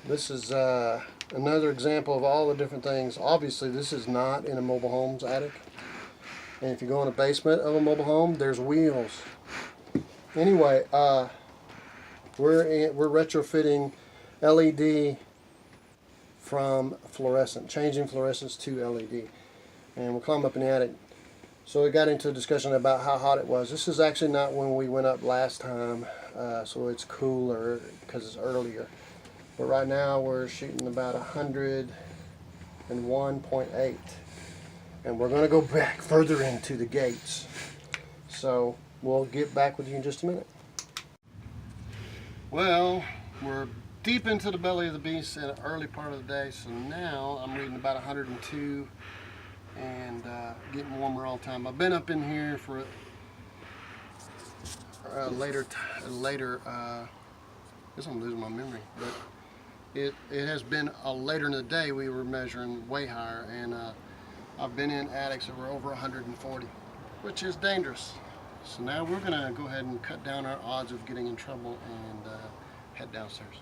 This is another example of all the different things. Obviously, this is not in a mobile home's attic. And if you go in a basement of a mobile home, there's wheels. Anyway, we're retrofitting LED from fluorescent, changing fluorescence to LED. And we'll climb up in the attic. So we got into a discussion about how hot it was. This is actually not when we went up last time, so it's cooler because it's earlier. But right now we're shooting about 101.8. And we're going to go back further into the gates. So we'll get back with you in just a minute. Well, we're deep into the belly of the beast in the early part of the day, so now I'm reading about 102 and getting warmer all the time. I've been up in here for later. I guess I'm losing my memory, but it has been later in the day. We were measuring way higher, and I've been in attics that were over 140, which is dangerous. So now we're gonna go ahead and cut down our odds of getting in trouble and head downstairs.